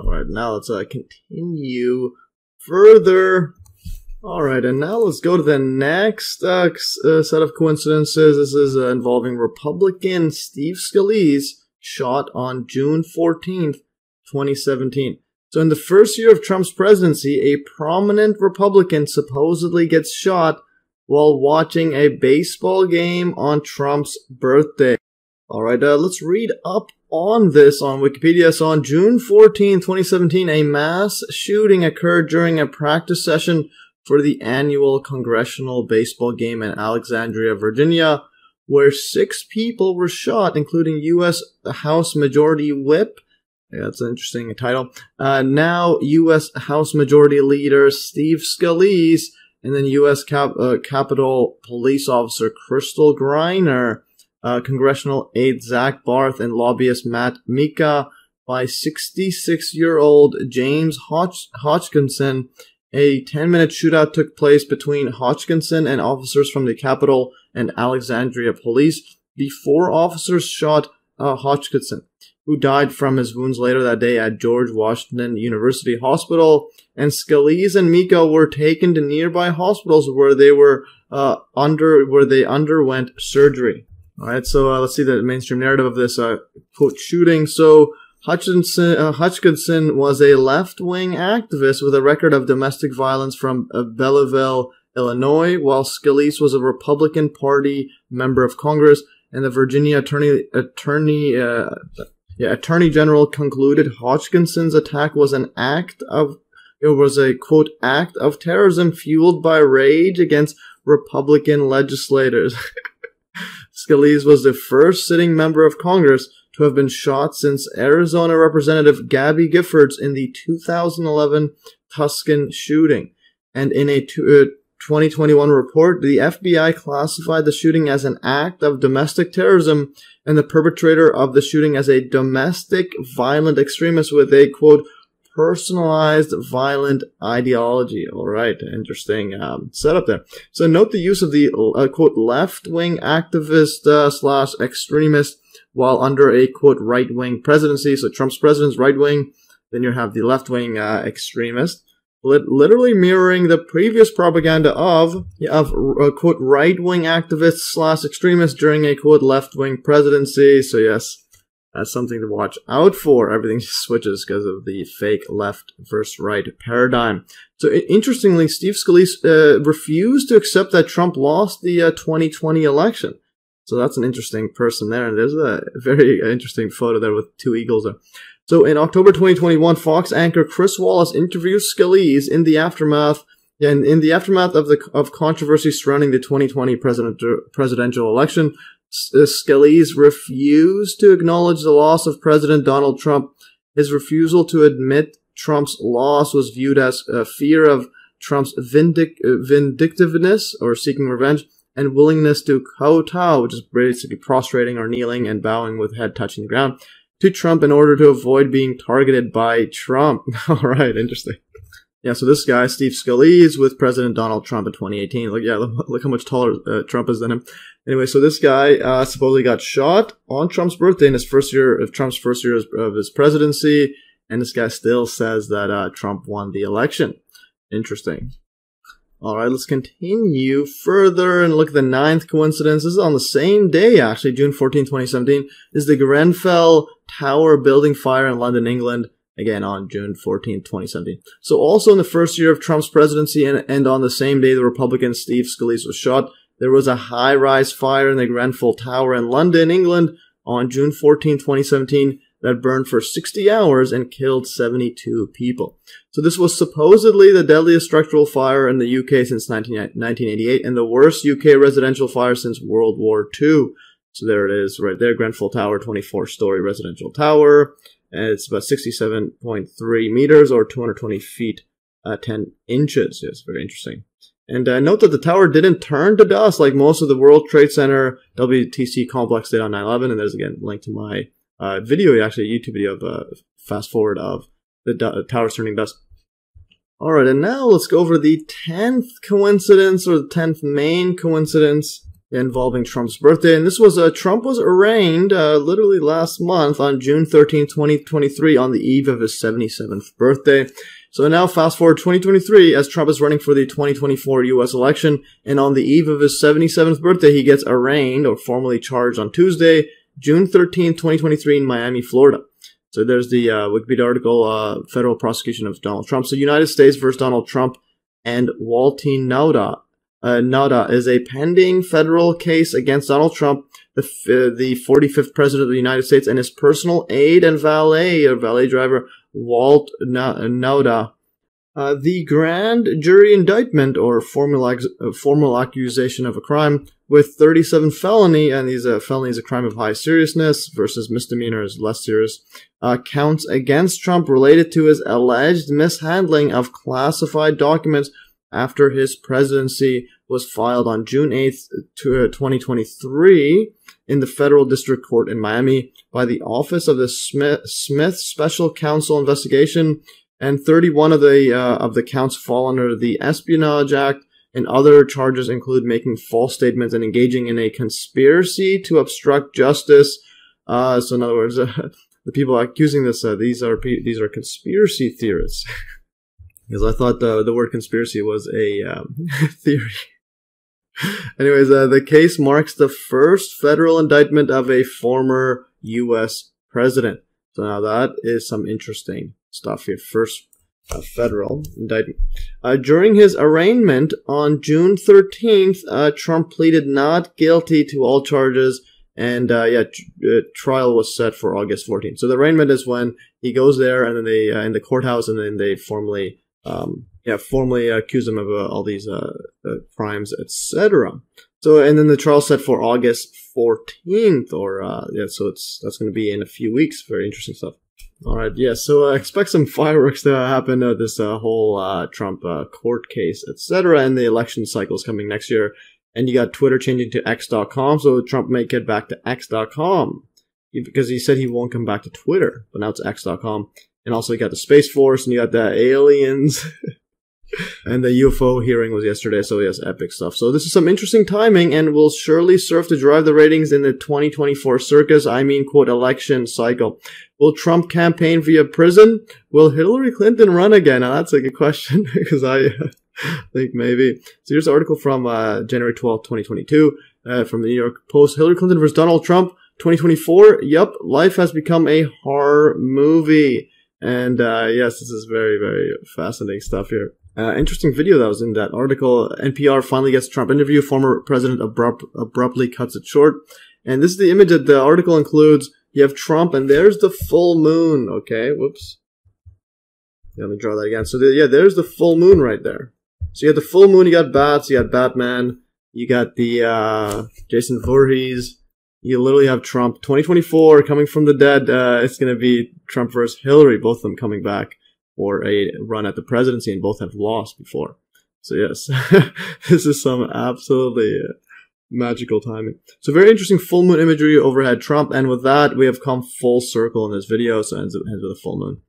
Alright, now let's continue further. Alright, and now let's go to the next set of coincidences. This is involving Republican Steve Scalise, shot on June 14th, 2017. So in the first year of Trump's presidency, a prominent Republican supposedly gets shot while watching a baseball game on Trump's birthday. Alright, let's read up on this on Wikipedia. So on June 14, 2017, a mass shooting occurred during a practice session for the annual Congressional baseball game in Alexandria, Virginia, where 6 people were shot, including U.S. House Majority Whip, yeah, that's an interesting title, now U.S. House Majority Leader Steve Scalise, and then U.S. Capitol Police Officer Crystal Griner, Congressional aide Zach Barth, and lobbyist Matt Mika by 66-year-old James Hodgkinson. A 10-minute shootout took place between Hodgkinson and officers from the Capitol and Alexandria Police before officers shot Hodgkinson, who died from his wounds later that day at George Washington University Hospital. And Scalise and Mika were taken to nearby hospitals where they were underwent surgery. All right, so let's see the mainstream narrative of this quote shooting. So Hodgkinson was a left-wing activist with a record of domestic violence from Belleville, Illinois, while Scalise was a Republican Party member of Congress, and the Virginia Attorney General concluded Hodgkinson's attack was a quote act of terrorism fueled by rage against Republican legislators. Scalise was the first sitting member of Congress to have been shot since Arizona Representative Gabby Giffords in the 2011 Tucson shooting. And in a 2021 report, the FBI classified the shooting as an act of domestic terrorism and the perpetrator of the shooting as a domestic violent extremist with a, quote, personalized violent ideology. All right, interesting setup there. So note the use of the, quote, left-wing activist slash extremist while under a, quote, right-wing presidency. So Trump's president's right-wing, then you have the left-wing extremist, literally mirroring the previous propaganda of quote, right-wing activists slash extremists during a, quote, left-wing presidency. So yes, that's something to watch out for. Everything switches because of the fake left versus right paradigm. So interestingly, Steve Scalise refused to accept that Trump lost the 2020 election. So that's an interesting person there. And there's a very interesting photo there with 2 eagles there. So in October 2021, Fox anchor Chris Wallace interviewed Scalise in the aftermath of controversy surrounding the 2020 presidential election. Scalise refused to acknowledge the loss of President Donald Trump. His refusal to admit Trump's loss was viewed as a fear of Trump's vindictiveness or seeking revenge, and willingness to kowtow, which is basically prostrating or kneeling and bowing with head touching the ground, to Trump in order to avoid being targeted by Trump. All right, interesting. Yeah, so this guy, Steve Scalise, with President Donald Trump in 2018. Look how much taller Trump is than him. Anyway, so this guy supposedly got shot on Trump's birthday in his first year of Trump's first year of his presidency, and this guy still says that Trump won the election. Interesting. Alright, let's continue further and look at the 9th coincidence. This is on the same day, actually, June 14, 2017, is the Grenfell Tower building fire in London, England, again on June 14, 2017. So also in the first year of Trump's presidency and on the same day the Republican Steve Scalise was shot, there was a high-rise fire in the Grenfell Tower in London, England on June 14, 2017, that burned for 60 hours and killed 72 people. So this was supposedly the deadliest structural fire in the UK since 1988 and the worst UK residential fire since World War II. So there it is right there, Grenfell Tower, 24-story residential tower. And it's about 67.3 meters or 220 feet, 10 inches. Yes, very interesting. And note that the tower didn't turn to dust like most of the World Trade Center WTC complex did on 9/11. And there's, again, a link to my video, actually a YouTube video of fast forward of the towers turning dust. Alright, and now let's go over the 10th coincidence, or the 10th main coincidence involving Trump's birthday. And this was, Trump was arraigned, literally last month on June 13th, 2023, on the eve of his 77th birthday. So now fast forward 2023, as Trump is running for the 2024 U.S. election, and on the eve of his 77th birthday, he gets arraigned, or formally charged on Tuesday, June 13th, 2023, in Miami, Florida. So there's the Wikipedia article, federal prosecution of Donald Trump. So United States versus Donald Trump and Walty Nauta. Nauta is a pending federal case against Donald Trump, the 45th president of the United States, and his personal aide and valet, or valet driver, Walt Nauta. The grand jury indictment, or formal accusation of a crime, with 37 felony, and these felony is a crime of high seriousness versus misdemeanor is less serious, counts against Trump related to his alleged mishandling of classified documents after his presidency, was filed on June 8th, 2023 in the Federal District Court in Miami by the Office of the Smith Special Counsel Investigation, and 31 of the counts fall under the Espionage Act, and other charges include making false statements and engaging in a conspiracy to obstruct justice. So in other words, the people accusing this, these are conspiracy theorists. Because I thought the word conspiracy was a theory. Anyways, the case marks the first federal indictment of a former U.S. president. So now that is some interesting stuff here. First federal indictment. During his arraignment on June 13th, Trump pleaded not guilty to all charges, and trial was set for August 14th. So the arraignment is when he goes there, and then they in the courthouse, and then they formally accuse him of all these crimes, etc. So, and then the trial set for August 14th, so that's going to be in a few weeks. Very interesting stuff. All right, yeah. So expect some fireworks to happen at this whole Trump court case, etc. And the election cycle is coming next year. And you got Twitter changing to X.com, so Trump may get back to X.com because he said he won't come back to Twitter, but now it's X.com. And also you got the Space Force, and you got the aliens. And the UFO hearing was yesterday, so yes, epic stuff. So this is some interesting timing, and will surely serve to drive the ratings in the 2024 circus, quote, election cycle. Will Trump campaign via prison? Will Hillary Clinton run again? Now that's a good question, because I think maybe. So here's an article from January 12th, 2022, from the New York Post. Hillary Clinton versus Donald Trump, 2024. Yup, life has become a horror movie. And yes, this is very, very fascinating stuff here. Interesting video that was in that article. NPR finally gets Trump interview. Former president abruptly cuts it short. And this is the image that the article includes. You have Trump, and there's the full moon. Okay, whoops. Yeah, let me draw that again. So there's the full moon right there. So you got the full moon, you got bats, you got Batman, you got the Jason Voorhees. You literally have Trump. 2024 coming from the dead. It's going to be Trump versus Hillary, both of them coming back for a run at the presidency, and both have lost before. So yes, this is some absolutely magical timing. So very interesting full moon imagery overhead Trump, and with that, we have come full circle in this video, so it ends with a full moon.